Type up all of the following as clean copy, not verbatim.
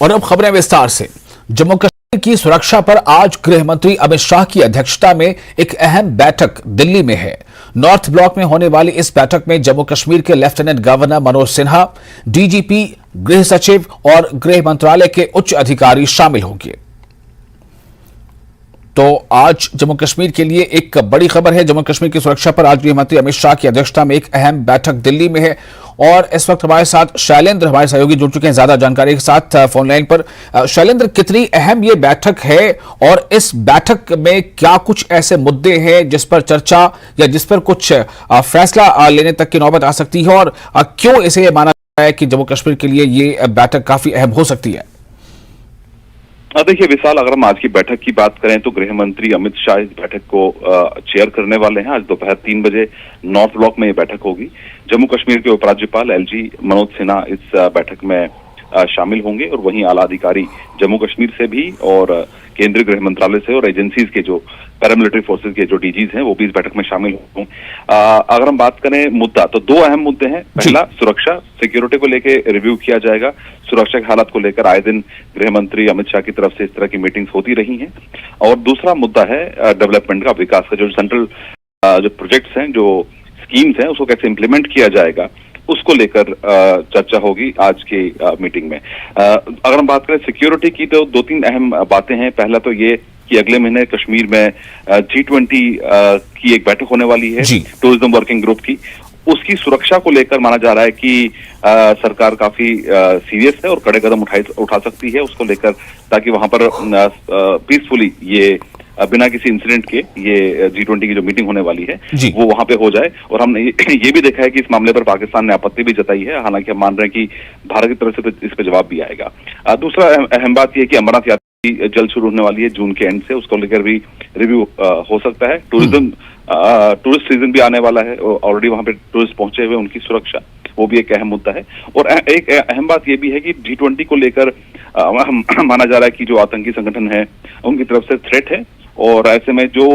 और अब खबरें विस्तार से। जम्मू कश्मीर की सुरक्षा पर आज गृह मंत्री अमित शाह की अध्यक्षता में एक अहम बैठक दिल्ली में है। नॉर्थ ब्लॉक में होने वाली इस बैठक में जम्मू कश्मीर के lieutenant governor Manoj Sinha, DGP, गृह सचिव और गृह मंत्रालय के उच्च अधिकारी शामिल होंगे। तो आज जम्मू कश्मीर के लिए एक बड़ी खबर है। जम्मू कश्मीर की सुरक्षा पर आज गृह मंत्री अमित शाह की अध्यक्षता में एक अहम बैठक दिल्ली में है और इस वक्त हमारे साथ शैलेंद्र, हमारे सहयोगी, जुड़ चुके हैं ज्यादा जानकारी के साथ फोन लाइन पर। शैलेंद्र, कितनी अहम ये बैठक है और इस बैठक में क्या कुछ ऐसे मुद्दे हैं जिस पर चर्चा या जिस पर कुछ फैसला लेने तक की नौबत आ सकती है, और क्यों इसे माना जाता है कि जम्मू कश्मीर के लिए ये बैठक काफी अहम हो सकती है? देखिए विशाल, अगर हम आज की बैठक की बात करें तो गृह मंत्री अमित शाह इस बैठक को चेयर करने वाले हैं। आज दोपहर 3 बजे नॉर्थ ब्लॉक में ये बैठक होगी। जम्मू कश्मीर के उपराज्यपाल एलजी मनोज सिन्हा इस बैठक में शामिल होंगे और वहीं आला अधिकारी जम्मू कश्मीर से भी और केंद्रीय गृह मंत्रालय से और एजेंसीज के जो पैरामिलिट्री फोर्सेज के जो डीजीज हैं वो भी इस बैठक में शामिल होंगे। अगर हम बात करें मुद्दा, तो 2 अहम मुद्दे हैं। पहला, सुरक्षा, सिक्योरिटी को लेकर रिव्यू किया जाएगा। सुरक्षा के हालात को लेकर आए दिन गृह मंत्री अमित शाह की तरफ से इस तरह की मीटिंग्स होती रही हैं। और दूसरा मुद्दा है डेवलपमेंट का, विकास का, जो सेंट्रल जो प्रोजेक्ट्स हैं, जो स्कीम्स हैं, उसको कैसे इम्प्लीमेंट किया जाएगा, उसको लेकर चर्चा होगी आज की मीटिंग में। अगर हम बात करें सिक्योरिटी की, तो 2-3 अहम बातें हैं। पहला तो ये कि अगले महीने कश्मीर में G20 की एक बैठक होने वाली है, टूरिज्म वर्किंग ग्रुप की। उसकी सुरक्षा को लेकर माना जा रहा है कि सरकार काफी सीरियस है और कड़े कदम उठा सकती है उसको लेकर, ताकि वहां पर पीसफुली ये बिना किसी इंसिडेंट के ये G20 की जो मीटिंग होने वाली है वो वहां पे हो जाए। और हमने ये भी देखा है कि इस मामले पर पाकिस्तान ने आपत्ति भी जताई है। हालांकि हम मान रहे हैं कि भारत की तरफ से तो इस पे जवाब भी आएगा। दूसरा अहम बात यह है कि अमरनाथ यात्रा जल्द शुरू होने वाली है, जून के एंड से, उसको लेकर भी रिव्यू हो सकता है। टूरिस्ट सीजन भी आने वाला है, ऑलरेडी वहां पे टूरिस्ट पहुंचे हुए, उनकी सुरक्षा, वो भी एक अहम मुद्दा है। और एक अहम बात यह भी है कि G20 को लेकर माना जा रहा है कि जो आतंकी संगठन है उनकी तरफ से थ्रेट है, और ऐसे में जो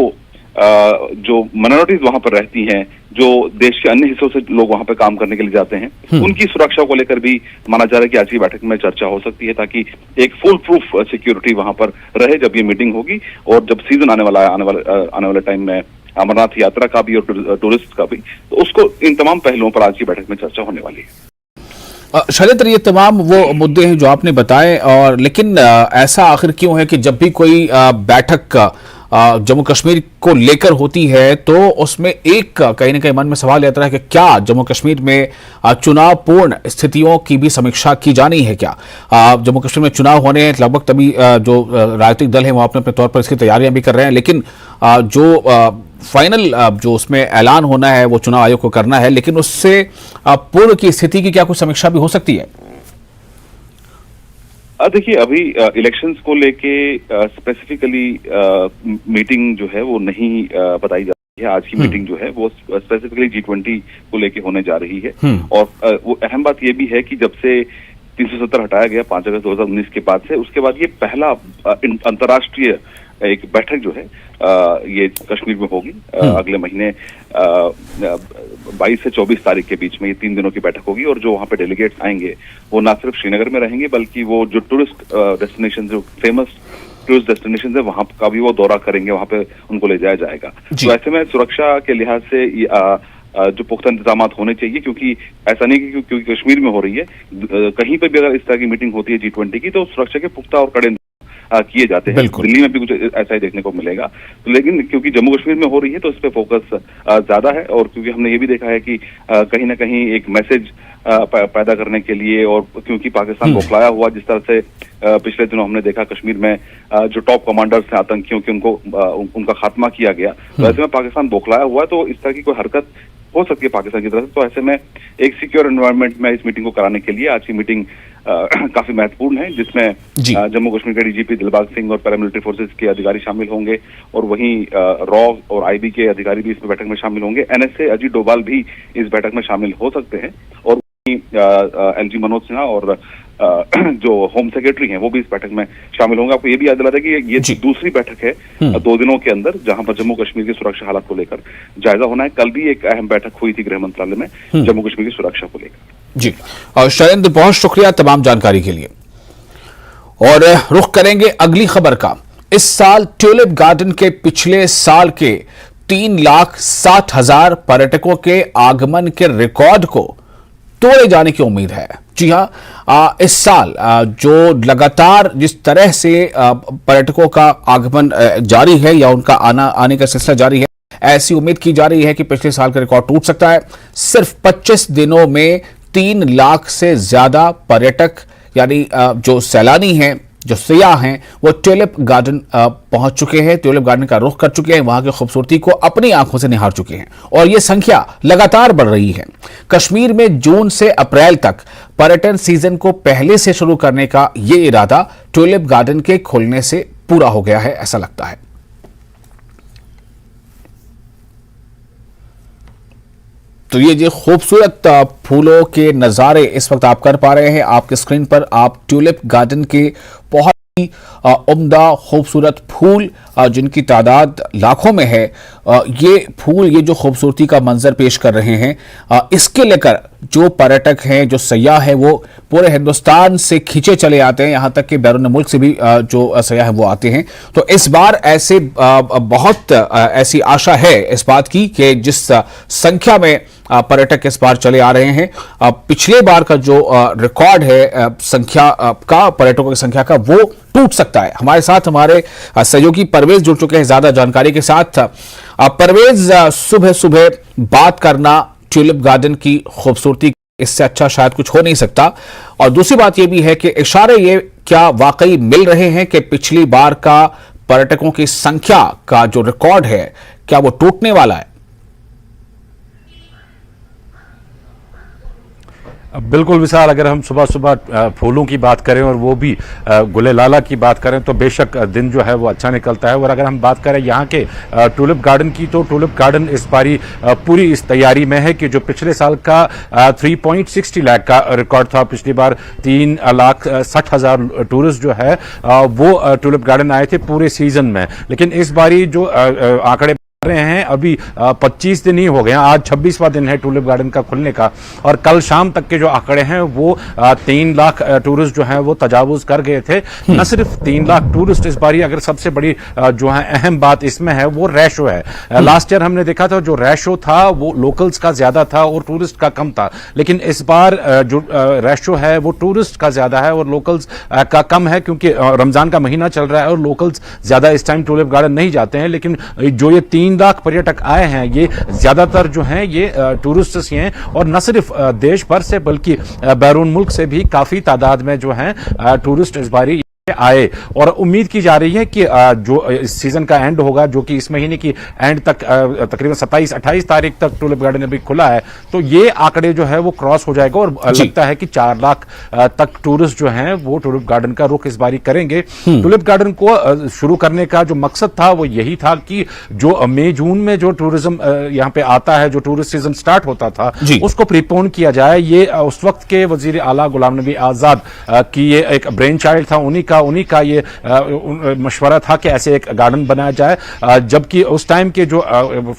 माइनॉरिटीज वहां पर रहती हैं, जो देश के अन्य हिस्सों से लोग वहां पर काम करने के लिए जाते हैं, उनकी सुरक्षा को लेकर भी माना जा रहा है कि आज की बैठक में चर्चा हो सकती है, ताकि एक फुल प्रूफ सिक्योरिटी वहां पर रहे जब ये मीटिंग होगी। और जब सीजन आने वाले टाइम में अमरनाथ यात्रा का भी और टूरिस्ट का भी, तो उसको, इन तमाम पहलुओं पर आज की बैठक में चर्चा होने वाली है। शैलेंद्र, ये तमाम वो मुद्दे हैं जो आपने बताए, और लेकिन ऐसा आखिर क्यों है कि जब भी कोई बैठक जम्मू कश्मीर को लेकर होती है तो उसमें एक कहीं ना कहीं मन में सवाल आता है कि क्या जम्मू कश्मीर में चुनाव पूर्ण स्थितियों की भी समीक्षा की जानी है क्या? जम्मू कश्मीर में चुनाव होने हैं लगभग, तभी जो राजनीतिक दल हैं वो अपने अपने तौर पर इसकी तैयारियां भी कर रहे हैं, लेकिन जो फाइनल जो उसमें ऐलान होना है वो चुनाव आयोग को करना है, लेकिन उससे पूर्व की स्थिति की क्या कुछ समीक्षा भी हो सकती है? देखिए, अभी इलेक्शंस को लेके स्पेसिफिकली मीटिंग जो है वो नहीं बताई जा रही है। आज की मीटिंग जो है वो स्पेसिफिकली G20 को लेके होने जा रही है। और वो अहम बात ये भी है कि जब से 370 हटाया गया 5 अगस्त 2019 के बाद से, उसके बाद ये पहला अंतर्राष्ट्रीय एक बैठक जो है ये कश्मीर में होगी। अगले महीने 22 से 24 तारीख के बीच में ये 3 दिनों की बैठक होगी। और जो वहाँ पे डेलीगेट्स आएंगे वो ना सिर्फ श्रीनगर में रहेंगे, बल्कि वो जो टूरिस्ट डेस्टिनेशन, जो फेमस टूरिस्ट डेस्टिनेशन है, वहाँ का भी वो दौरा करेंगे, वहाँ पे उनको ले जाया जाएगा। तो ऐसे में सुरक्षा के लिहाज से जो पुख्ता इंतजाम होने चाहिए, क्योंकि ऐसा नहीं कि क्योंकि कश्मीर में हो रही है, कहीं पर भी अगर इस तरह की मीटिंग होती है G20 की, तो सुरक्षा के पुख्ता और कड़े किए जाते हैं। दिल्ली में भी कुछ ऐसा ही देखने को मिलेगा। तो लेकिन क्योंकि जम्मू कश्मीर में हो रही है तो इस पे फोकस ज्यादा है, और क्योंकि हमने ये भी देखा है कि कहीं ना कहीं एक मैसेज पैदा करने के लिए, और क्योंकि पाकिस्तान बौखलाया हुआ, जिस तरह से पिछले दिनों हमने देखा कश्मीर में जो टॉप कमांडर्स हैं आतंकियों के, उनका खात्मा किया गया, तो ऐसे में पाकिस्तान बौखलाया हुआ है, तो इस तरह की कोई हरकत हो सकती है पाकिस्तान की तरफ से। तो ऐसे में एक सिक्योर एनवायरनमेंट में इस मीटिंग को कराने के लिए आज की मीटिंग काफी महत्वपूर्ण है, जिसमें जम्मू कश्मीर के डीजीपी दिलबाग सिंह और पैरामिलिट्री फोर्सेज के अधिकारी शामिल होंगे, और वहीं रॉ और आईबी के अधिकारी भी इस बैठक में शामिल होंगे। NSA अजीत डोभाल भी इस बैठक में शामिल हो सकते हैं, और एलजी मनोज सिन्हा और जो होम सेक्रेटरी हैं वो भी इस बैठक में शामिल होंगे। आपको ये भी याद दिला दें कि ये दूसरी बैठक है 2 दिनों के अंदर, जहां पर जम्मू कश्मीर की सुरक्षा हालात को लेकर जायजा होना है। कल भी एक अहम बैठक हुई थी गृह मंत्रालय में जम्मू कश्मीर की सुरक्षा को लेकर। जी, शैलेंद्र, बहुत शुक्रिया तमाम जानकारी के लिए। और रुख करेंगे अगली खबर का। इस साल ट्यूलिप गार्डन के पिछले साल के 3,60,000 पर्यटकों के आगमन के रिकॉर्ड को तोड़े जाने की उम्मीद है। जी हां, इस साल जो लगातार जिस तरह से पर्यटकों का आगमन जारी है या उनका आने का सिलसिला जारी है, ऐसी उम्मीद की जा रही है कि पिछले साल का रिकॉर्ड टूट सकता है। सिर्फ 25 दिनों में 3 लाख से ज्यादा पर्यटक यानी जो सैलानी हैं, जो सयाह हैं, वो ट्यूलिप गार्डन पहुंच चुके हैं, ट्यूलिप गार्डन का रुख कर चुके हैं, वहां की खूबसूरती को अपनी आंखों से निहार चुके हैं और ये संख्या लगातार बढ़ रही है। कश्मीर में जून से अप्रैल तक पर्यटन सीजन को पहले से शुरू करने का ये इरादा ट्यूलिप गार्डन के खुलने से पूरा हो गया है, ऐसा लगता है। तो ये जो खूबसूरत फूलों के नज़ारे इस वक्त आप कर पा रहे हैं आपके स्क्रीन पर, आप ट्यूलिप गार्डन के बहुत ही उम्दा खूबसूरत फूल जिनकी तादाद लाखों में है, ये फूल ये जो खूबसूरती का मंजर पेश कर रहे हैं, इसके लेकर जो पर्यटक हैं, जो सयाह हैं, वो पूरे हिंदुस्तान से खींचे चले आते हैं, यहाँ तक कि बैरून मुल्क से भी जो सयाह हैं वो आते हैं। तो इस बार ऐसे बहुत ऐसी आशा है इस बात की कि जिस संख्या में पर्यटक इस बार चले आ रहे हैं, पिछले बार का जो रिकॉर्ड है संख्या का, पर्यटकों की संख्या का, वो टूट सकता है। हमारे साथ हमारे सहयोगी परवेज जुड़ चुके हैं ज्यादा जानकारी के साथ। परवेज, सुबह सुबह बात करना ट्यूलिप गार्डन की खूबसूरती, इससे अच्छा शायद कुछ हो नहीं सकता। और दूसरी बात यह भी है कि इशारे ये क्या वाकई मिल रहे हैं कि पिछली बार का पर्यटकों की संख्या का जो रिकॉर्ड है, क्या वो टूटने वाला है? बिल्कुल विशाल, अगर हम सुबह सुबह फूलों की बात करें और वो भी गुले लाला की बात करें तो बेशक दिन जो है वो अच्छा निकलता है। और अगर हम बात करें यहाँ के ट्यूलिप गार्डन की, तो ट्यूलिप गार्डन इस बारी पूरी इस तैयारी में है कि जो पिछले साल का 3.60 लाख का रिकॉर्ड था, पिछली बार 3,60,000 टूरिस्ट जो है वो ट्यूलिप गार्डन आए थे पूरे सीजन में। लेकिन इस बारी जो आंकड़े रहे हैं, अभी 25 दिन ही हो गए हैं, आज 26वां दिन है ट्यूलिप गार्डन का खुलने का, और कल शाम तक के जो आंकड़े हैं वो 3 लाख टूरिस्ट जो हैं वो तजावुज कर गए थे। न सिर्फ 3 लाख टूरिस्ट, इस बारी अगर सबसे बड़ी जो है अहम बात इसमें है वो रेशो है। लास्ट ईयर हमने देखा था जो रेशो था वो लोकल्स का ज्यादा था और टूरिस्ट का कम था, लेकिन इस बार जो रेशो है वो टूरिस्ट का ज्यादा है और लोकल्स का कम है, क्योंकि रमजान का महीना चल रहा है और लोकल्स ज्यादा इस टाइम ट्यूलिप गार्डन नहीं जाते हैं। लेकिन जो ये 3 लाख पर्यटक आए हैं, ये ज्यादातर जो हैं ये टूरिस्ट ही हैं, और न सिर्फ देश भर से बल्कि बैरून मुल्क से भी काफी तादाद में जो हैं टूरिस्ट इस बारी आए। और उम्मीद की जा रही है कि जो इस सीजन का एंड होगा, जो कि इस महीने की एंड तक तकरीबन 27-28 तारीख तक ट्यूलिप गार्डन अभी खुला है, तो ये आंकड़े जो है वो क्रॉस हो जाएगा और लगता है कि 4 लाख तक टूरिस्ट जो हैं वो ट्यूलिप गार्डन का रुख इस बारी करेंगे। ट्यूलिप गार्डन को शुरू करने का जो मकसद था वो यही था कि जो मई जून में जो टूरिज्म यहाँ पे आता है, जो टूरिस्ट सीजन स्टार्ट होता था, उसको प्रीपोन किया जाए। ये उस वक्त के वजीर आला गुलाम नबी आजाद की ये एक ब्रेन चाइल्ड था, उन्हीं का ये मशवरा था कि ऐसे एक गार्डन बनाया जाए। जबकि उस टाइम के जो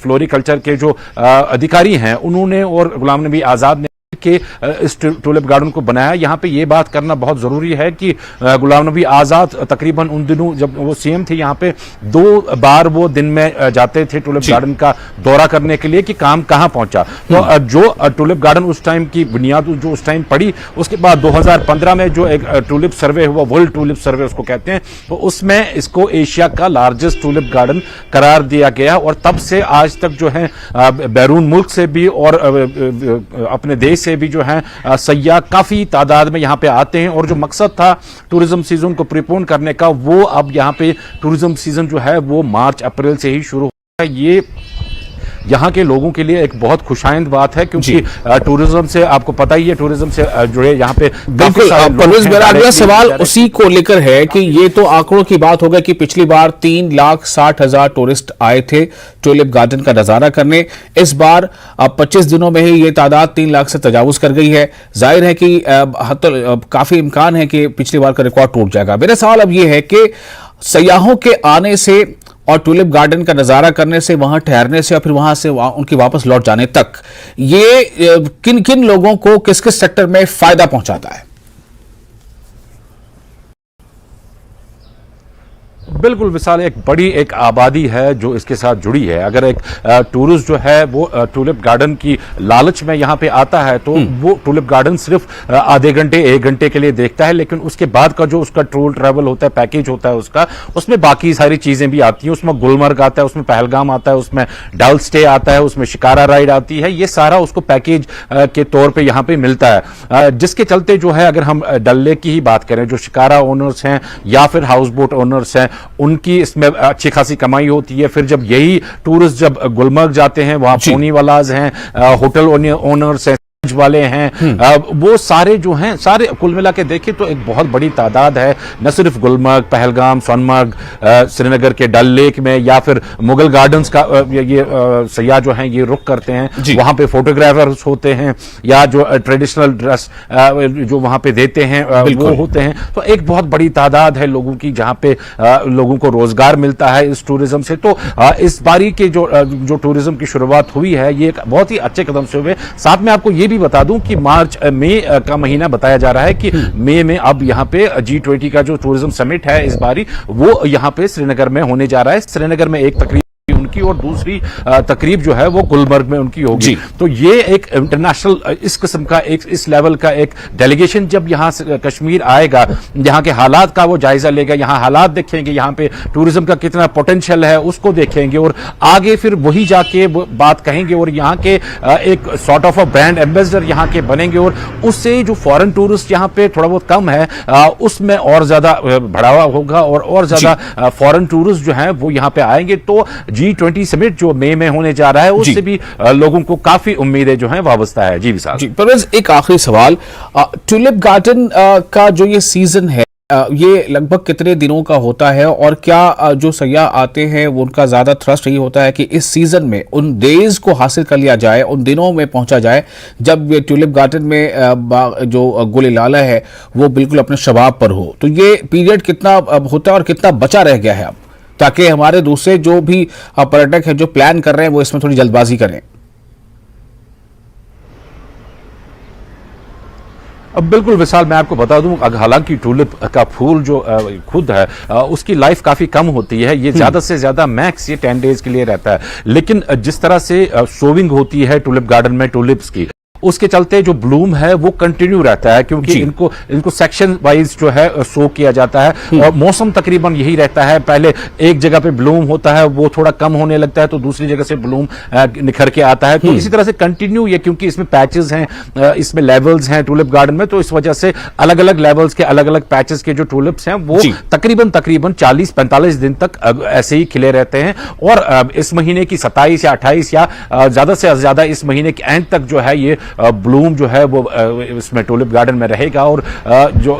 फ्लोरिकल्चर के जो अधिकारी हैं, उन्होंने और गुलाम नबी आजाद ने के इस ट्यूलिप गार्डन को बनाया। यहाँ पे ये बात करना बहुत जरूरी है कि गुलाम नबी आजाद तकरीबन उन दिनों जब वो सीएम थे, यहाँ पे 2 बार वो दिन में जाते थे ट्यूलिप गार्डन का दौरा करने के लिए कि काम कहाँ पहुंचा। तो जो ट्यूलिप गार्डन उस टाइम की बुनियाद जो उस टाइम पड़ी, उसके बाद 2015 में जो एक ट्यूलिप सर्वे हुआ, वर्ल्ड ट्यूलिप सर्वे उसको कहते हैं, तो उसमें इसको एशिया का लार्जेस्ट ट्यूलिप गार्डन करार दिया गया। और तब से आज तक जो है बैरून मुल्क से भी और अपने देश से भी जो है सयाह काफी तादाद में यहां पे आते हैं। और जो मकसद था टूरिज्म सीजन को प्रीपोन करने का, वो अब यहां पे टूरिज्म सीजन जो है वो मार्च अप्रैल से ही शुरू होगा। ये यहाँ के लोगों के लिए एक बहुत खुशाइंद बात है, क्योंकि टूरिज्म से आपको पता ही है, टूरिज्म से जुड़े यहाँ पे बिल्कुल। परवेज, मेरा अगला सवाल उसी को लेकर है कि ये तो आंकड़ों की बात हो गई कि पिछली बार 3,60,000 टूरिस्ट आए थे ट्यूलिप गार्डन का नजारा करने। इस बार 25 दिनों में ही ये तादाद 3 लाख से तजावुज कर गई है। जाहिर है कि काफी इम्कान है कि पिछली बार का रिकॉर्ड टूट जाएगा। मेरा सवाल अब ये है कि सयाहों के आने से और ट्यूलिप गार्डन का नजारा करने से, वहां ठहरने से और फिर वहां से उनकी वापस लौट जाने तक, ये किन किन लोगों को किस किस सेक्टर में फायदा पहुंचाता है? बिल्कुल विशाल, एक बड़ी एक आबादी है जो इसके साथ जुड़ी है। अगर एक टूरिस्ट जो है वो टूलिप गार्डन की लालच में यहाँ पे आता है तो वो टूलिप गार्डन सिर्फ आधे घंटे 1 घंटे के लिए देखता है, लेकिन उसके बाद का जो उसका टूर ट्रैवल होता है, पैकेज होता है उसका, उसमें बाकी सारी चीजें भी आती हैं। उसमें गुलमर्ग आता है, उसमें पहलगाम आता है, उसमें डल स्टे आता है, उसमें शिकारा राइड आती है। ये सारा उसको पैकेज के तौर पे यहाँ पे मिलता है, जिसके चलते जो है अगर हम डल लेक की ही बात करें, जो शिकारा ओनर्स हैं या फिर हाउस बोट ओनर्स हैं, उनकी इसमें अच्छी खासी कमाई होती है। फिर जब यही टूरिस्ट जब गुलमर्ग जाते हैं, वहां पोनी वालाज हैं, होटल ओनर्स हैं वाले हैं, वो सारे जो हैं, सारे कुल मिला के देखें तो एक बहुत बड़ी तादाद है। न सिर्फ गुलमर्ग, पहलगाम, सोनमर्ग, श्रीनगर के डल लेक में या फिर मुगल गार्डन्स का ये सयाह जो हैं ये रुक करते हैं। वहां पे फोटोग्राफर्स होते हैं या जो ट्रेडिशनल ड्रेस जो वहां पे देते हैं वो होते हैं। तो एक बहुत बड़ी तादाद है लोगों की, जहां पे लोगों को रोजगार मिलता है इस टूरिज्म से। तो इस बारी के जो टूरिज्म की शुरुआत हुई है ये एक बहुत ही अच्छे कदम से हुए। साथ में आपको ये भी बता दूं कि मई का महीना बताया जा रहा है कि मई में अब यहां पे G20 का जो टूरिज्म समिट है इस बारी वो यहां पे श्रीनगर में होने जा रहा है। श्रीनगर में एक तकरीब उनकी और दूसरी तकरीब जो है वो गुलमर्ग में उनकी होगी। तो ये एक इंटरनेशनल इस किस्म का एक इस लेवल का एक डेलीगेशन जब यहां से कश्मीर आएगा, यहां के हालात का वो जायजा लेगा, यहां हालात देखेंगे, यहां पे टूरिज्म का कितना पोटेंशियल है उसको देखेंगे और आगे फिर वही जाके वो बात कहेंगे और यहां के एक sort of a brand ambassador यहां के बनेंगे और उससे जो फॉरेन टूरिस्ट यहां पे थोड़ा बहुत कम है उसमें और ज्यादा बढ़ावा होगा और ज्यादा फॉरेन टूरिस्ट जो है वो यहां पे आएंगे। तो G20 समिट जो मई में होने जा रहा है उससे भी लोगों को काफी उम्मीदें जो हैं वाबस्ता है। जी विशाल जी, परवेज एक आखिरी सवाल, ट्यूलिप गार्डन का जो ये सीजन है ये लगभग कितने दिनों का होता है और क्या जो सयाह आते हैं वो उनका ज्यादा थ्रस्ट यही होता है कि इस सीजन में उन डेज को हासिल कर लिया जाए, उन दिनों में पहुंचा जाए जब ये ट्यूलिप गार्डन में जो गुल लाला है वो बिल्कुल अपने शबाब पर हो? तो ये पीरियड कितना होता है और कितना बचा रह गया है अब, ताकि हमारे दूसरे जो भी पर्यटक हैं जो प्लान कर रहे हैं वो इसमें थोड़ी जल्दबाजी करें? अब बिल्कुल विशाल, मैं आपको बता दूं, हालांकि टूलिप का फूल जो खुद है उसकी लाइफ काफी कम होती है। ये ज्यादा से ज्यादा मैक्स ये 10 डेज के लिए रहता है, लेकिन जिस तरह से सोविंग होती है टूलिप गार्डन में टूलिप्स की, उसके चलते जो ब्लूम है वो कंटिन्यू रहता है, क्योंकि इनको सेक्शन वाइज जो है सो किया जाता है और मौसम तकरीबन यही रहता है। पहले एक जगह पे ब्लूम होता है, वो थोड़ा कम होने लगता है तो दूसरी जगह से ब्लूम निखर के आता है। तो इसी तरह से कंटिन्यू ये, क्योंकि इसमें पैचेस हैं, इसमें लेवल्स हैं टूलिप गार्डन में, तो इस वजह से अलग अलग लेवल्स के अलग अलग पैचेस के जो टूलिप्स हैं वो तकरीबन 40-45 दिन तक ऐसे ही खिले रहते हैं। और इस महीने की 27 या 28 या ज्यादा से ज्यादा इस महीने के एंड तक जो है ये ब्लूम जो है वो इसमें टूलिप गार्डन में रहेगा और जो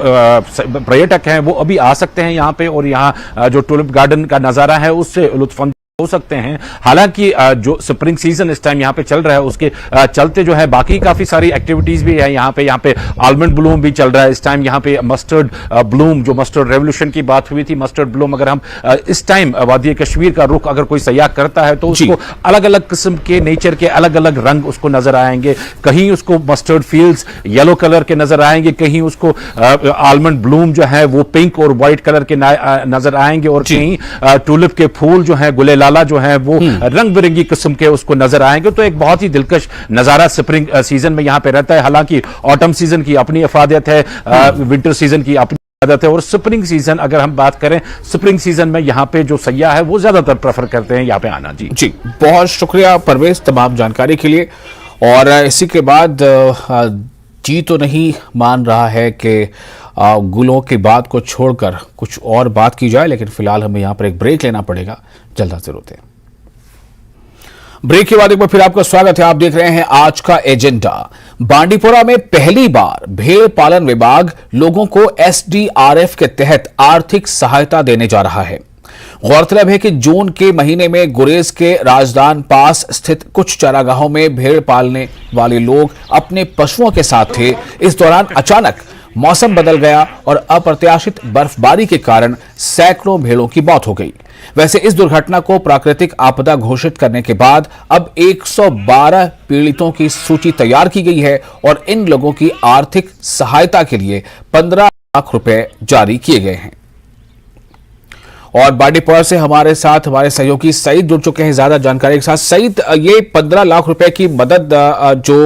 पर्यटक हैं वो अभी आ सकते हैं यहाँ पे और यहाँ जो टूलिप गार्डन का नजारा है उससे लुत्फ हो सकते हैं। हालांकि जो स्प्रिंग सीजन इस टाइम यहाँ पे चल रहा है उसके चलते जो है बाकी काफी सारी एक्टिविटीज भी है यहाँ पे आलमंड ब्लूम भी चल रहा है इस टाइम। यहाँ पे मस्टर्ड ब्लूम, जो मस्टर्ड रेवोल्यूशन की बात हुई थी, मस्टर्ड ब्लूम अगर हम इस टाइम वादी कश्मीर का रुख अगर कोई सयाह करता है तो उसको अलग अलग किस्म के नेचर के अलग अलग रंग उसको नजर आएंगे। कहीं उसको मस्टर्ड फील्ड्स येलो कलर के नजर आएंगे, कहीं उसको आलमंड ब्लूम जो है वो पिंक और व्हाइट कलर के नजर आएंगे और कहीं टूलिप के फूल जो है गुले लाला जो है वो रंग बिरंगी किस्म के उसको नजर आएंगे। तो एक बहुत ही दिलकश नजारा स्प्रिंग सीजन में यहाँ पे रहता है। हालांकि ऑटम सीजन की अपनी अफादियत है, विंटर सीजन की अपनी अफादियत है और स्प्रिंग सीजन अगर हम बात करें, स्प्रिंग सीजन में यहाँ पे जो सयाह है वो ज्यादातर प्रेफर करते हैं यहाँ पे आना। जी बहुत शुक्रिया परवेज तमाम जानकारी के लिए। और इसी के बाद जी तो नहीं मान रहा है कि गुलों की बात को छोड़कर कुछ और बात की जाए, लेकिन फिलहाल हमें यहां पर एक ब्रेक लेना पड़ेगा। जल्द हाजिर होते हैं। ब्रेक के बाद एक बार फिर आपका स्वागत है। आप देख रहे हैं आज का एजेंडा। बांडीपुरा में पहली बार भेड़ पालन विभाग लोगों को SDRF के तहत आर्थिक सहायता देने जा रहा है। गौरतलब है कि जून के महीने में गुरेज के राजदान पास स्थित कुछ चारागाहों में भेड़ पालने वाले लोग अपने पशुओं के साथ थे। इस दौरान अचानक मौसम बदल गया और अप्रत्याशित बर्फबारी के कारण सैकड़ों भेड़ों की मौत हो गई। वैसे इस दुर्घटना को प्राकृतिक आपदा घोषित करने के बाद अब 112 पीड़ितों की सूची तैयार की गई है और इन लोगों की आर्थिक सहायता के लिए 15 लाख रुपए जारी किए गए हैं। और बांडीपोरा से हमारे साथ हमारे सहयोगी सईद जुड़ चुके हैं ज्यादा जानकारी के साथ। सईद, ये 15 लाख रुपए की मदद जो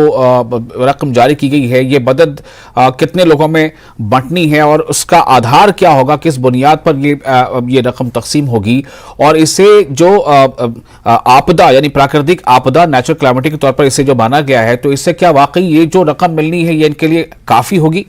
रकम जारी की गई है, ये मदद कितने लोगों में बंटनी है और उसका आधार क्या होगा, किस बुनियाद पर ये रकम तकसीम होगी, और इसे जो आपदा यानी प्राकृतिक आपदा नेचुरल क्लैमिटी के तौर पर इसे जो माना गया है, तो इससे क्या वाकई ये जो रकम मिलनी है ये इनके लिए काफी होगी?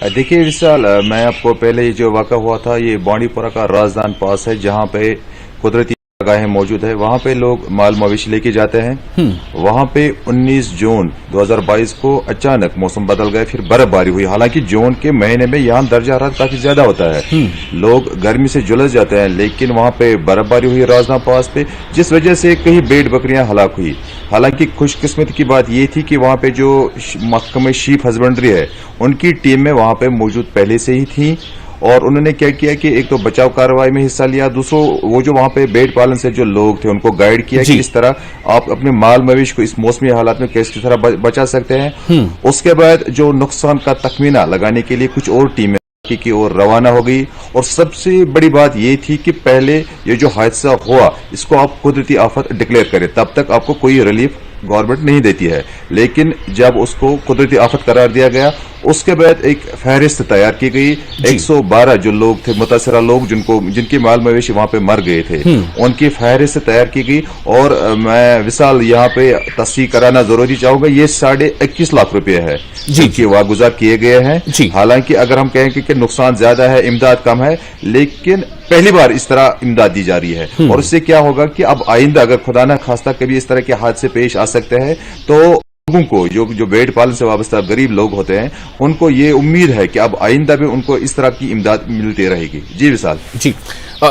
देखिए विशाल, मैं आपको पहले जो वाक़ा हुआ था, ये बांडीपोरा का राजदान पास है जहां पे कुदरती जगहें मौजूद है। वहां पे लोग माल मवेशी लेके जाते हैं। वहां पे 19 जून 2022 को अचानक मौसम बदल गया, फिर बर्फबारी हुई। हालांकि जून के महीने में यहाँ दर्जा हरारत काफी ज्यादा होता है, लोग गर्मी से झुलस जाते हैं, लेकिन वहां पे बर्फबारी हुई राजदान पास पे, जिस वजह से कई भेड़ बकरियां हलाक हुई। हालांकि खुशकिस्मत की बात यह थी कि वहां पे जो महकमे शीप हस्बेंड्री है, उनकी टीम में वहां पे मौजूद पहले से ही थी, और उन्होंने क्या किया कि एक तो बचाव कार्रवाई में हिस्सा लिया, दूसरों वो जो वहां पे भेड़ पालन से जो लोग थे उनको गाइड किया कि इस तरह आप अपने माल मवेशी को इस मौसमी हालात में किस तरह बचा सकते हैं। उसके बाद जो नुकसान का तखमीना लगाने के लिए कुछ और टीमें की ओर रवाना हो गई। और सबसे बड़ी बात यह थी कि पहले ये जो हादसा हुआ इसको आप कुदरती आफत डिक्लेयर करें, तब तक आपको कोई रिलीफ गवर्नमेंट नहीं देती है। लेकिन जब उसको कुदरती आफत करार दिया गया, उसके बाद एक फहरिस्त तैयार की गई। 112 जो लोग थे, मुतासरा लोग जिनके माल मवेशी वहां पे मर गए थे, उनकी फहरिस्त तैयार की गई। और मैं विशाल यहाँ पे तस्दीक कराना जरूरी चाहूंगा, ये 21.5 लाख रुपए है जिनके वागुजार किए गए हैं। हालांकि अगर हम कहेंगे कि नुकसान ज्यादा है, इमदाद कम है, लेकिन पहली बार इस तरह इमदाद दी जा रही है। और इससे क्या होगा कि अब आइंदा अगर खुदा न खास्ता कभी इस तरह के हादसे पेश आ सकते हैं, तो लोगों को जो भेड़ पालन से वाबस्ता गरीब लोग होते हैं, उनको ये उम्मीद है कि अब आइंदा भी उनको इस तरह की इमदाद मिलती रहेगी। जी विशाल जी,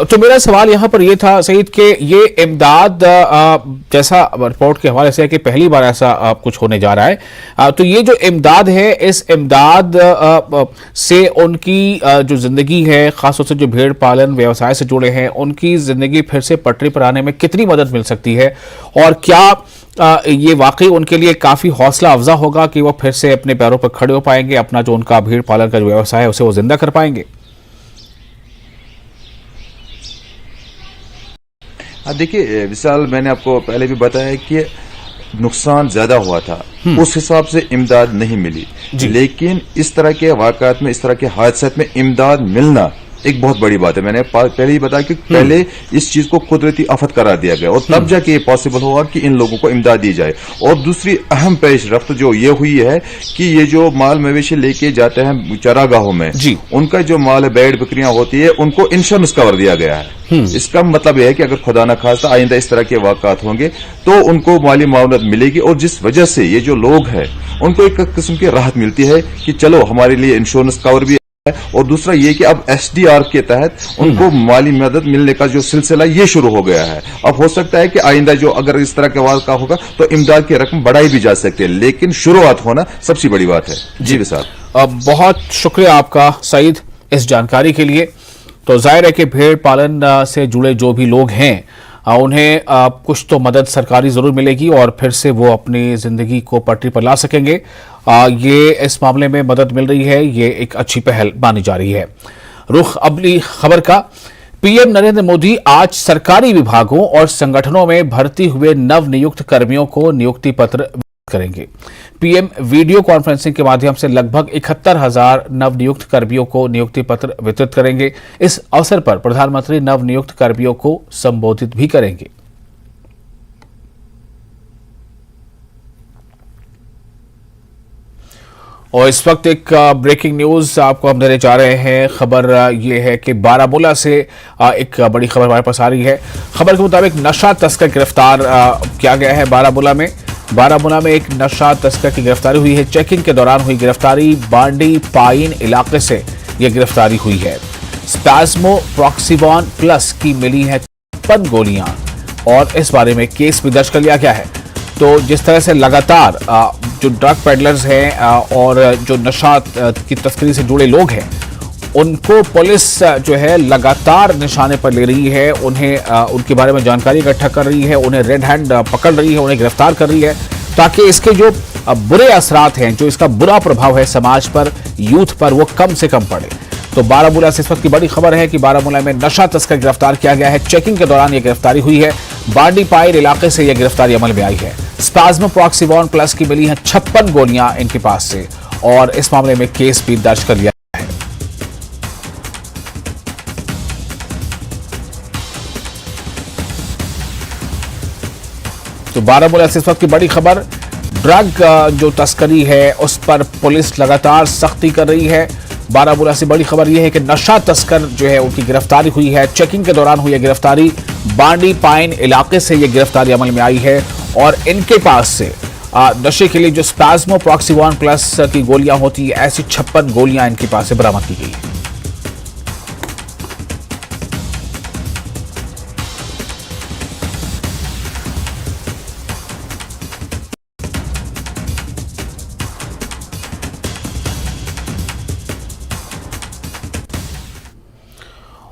तो मेरा सवाल यहां पर यह था सईद कि ये इमदाद जैसा रिपोर्ट के हवाले से है कि पहली बार ऐसा कुछ होने जा रहा है, तो ये जो इमदाद है, इस इमदाद से उनकी जो जिंदगी है, खासतौर से जो भेड़ पालन व्यवसाय से जुड़े हैं, उनकी जिंदगी फिर से पटरी पर आने में कितनी मदद मिल सकती है, और क्या ये वाकई उनके लिए काफी हौसला अफजा होगा कि वो फिर से अपने पैरों पर खड़े हो पाएंगे, अपना जो उनका भेड़ पालन का जो व्यवसाय है उसे वो जिंदा कर पाएंगे? देखिए विशाल, मैंने आपको पहले भी बताया कि नुकसान ज्यादा हुआ था, उस हिसाब से इमदाद नहीं मिली। लेकिन इस तरह के वाकयात में, इस तरह के हादसात में इमदाद मिलना एक बहुत बड़ी बात है। मैंने पहले ही बताया कि पहले इस चीज को कुदरती आफत करार दिया गया, और तब जाके ये पॉसिबल होगा कि इन लोगों को इमदाद दी जाए। और दूसरी अहम पेशरफ्त जो ये हुई है कि ये जो माल मवेशी लेके जाते हैं चरागाहों में, उनका जो माल है, भेड़ बकरियां होती है, उनको इंश्योरेंस कवर दिया गया है। इसका मतलब यह है कि अगर खुदा न खास्ता आइंदा इस तरह के वाकयात होंगे तो उनको माली मामलत मिलेगी, और जिस वजह से ये जो लोग हैं उनको एक किस्म की राहत मिलती है कि चलो हमारे लिए इंश्योरेंस कवर भी। और दूसरा ये कि अब एसडीआर के तहत उनको माली मदद मिलने का जो सिलसिला ये शुरू हो गया है। अब हो सकता है कि आइंदा जो अगर इस तरह के वाक़ा होगा तो इमदाद की रकम बढ़ाई भी जा सकती है, लेकिन शुरुआत होना सबसे बड़ी बात है। जी विशाल, बहुत शुक्रिया आपका सईद इस जानकारी के लिए। तो जाहिर है कि भेड़ पालन से जुड़े जो भी लोग हैं उन्हें कुछ तो मदद सरकारी जरूर मिलेगी और फिर से वो अपनी जिंदगी को पटरी पर ला सकेंगे। ये इस मामले में मदद मिल रही है, ये एक अच्छी पहल मानी जा रही है। रुख अगली खबर का। पीएम नरेंद्र मोदी आज सरकारी विभागों और संगठनों में भर्ती हुए नवनियुक्त कर्मियों को नियुक्ति पत्र करेंगे। पीएम वीडियो कॉन्फ्रेंसिंग के माध्यम से लगभग 71,000 नवनियुक्त कर्मियों को नियुक्ति पत्र वितरित करेंगे। इस अवसर पर प्रधानमंत्री नवनियुक्त कर्मियों को संबोधित भी करेंगे। और इस वक्त एक ब्रेकिंग न्यूज आपको हम देने जा रहे हैं। खबर यह है कि बारामूला से एक बड़ी खबर हमारे पास आ रही है। खबर के मुताबिक नशा तस्कर गिरफ्तार किया गया है। बारामूला में एक नशा तस्कर की गिरफ्तारी हुई है। चेकिंग के दौरान हुई गिरफ्तारी। बांडी पाइन इलाके से यह गिरफ्तारी हुई है। स्पैस्मो प्रॉक्सिबॉन प्लस की मिली है 56 गोलियां और इस बारे में केस भी दर्ज कर लिया गया है। तो जिस तरह से लगातार जो ड्रग पेडलर्स हैं और जो नशा की तस्करी से जुड़े लोग हैं उनको पुलिस जो है लगातार निशाने पर ले रही है, उन्हें उनके बारे में जानकारी इकट्ठा कर रही है, उन्हें रेड हैंड पकड़ रही है, उन्हें गिरफ्तार कर रही है, ताकि इसके जो बुरे असरात हैं, जो इसका बुरा प्रभाव है समाज पर, यूथ पर, वो कम से कम पड़े। तो बारामूला से इस वक्त की बड़ी खबर है कि बारामूला में नशा तस्कर गिरफ्तार किया गया है। चेकिंग के दौरान यह गिरफ्तारी हुई है। बांडी पाइर इलाके से यह गिरफ्तारी अमल में आई है। स्पाज्मोप्रॉक्सिवॉन प्लस की मिली हैं 56 गोलियां इनके पास से, और इस मामले में केस भी दर्ज कर लिया है। तो बारामूला से इस वक्त की बड़ी खबर, ड्रग जो तस्करी है उस पर पुलिस लगातार सख्ती कर रही है। बारामूला से बड़ी खबर यह है कि नशा तस्कर जो है उनकी गिरफ्तारी हुई है। चेकिंग के दौरान हुई है गिरफ्तारी। बांडी पाइन इलाके से यह गिरफ्तारी अमल में आई है, और इनके पास से नशे के लिए जो स्पाज्मोप्रॉक्सिवॉन प्लस की गोलियां होती है, ऐसी 56 गोलियां इनके पास से बरामद की गई है।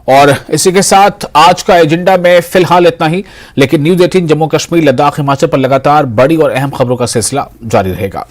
और इसी के साथ आज का एजेंडा में फिलहाल इतना ही, लेकिन न्यूज़ 18 जम्मू कश्मीर, लद्दाख, हिमाचल पर लगातार बड़ी और अहम खबरों का सिलसिला जारी रहेगा।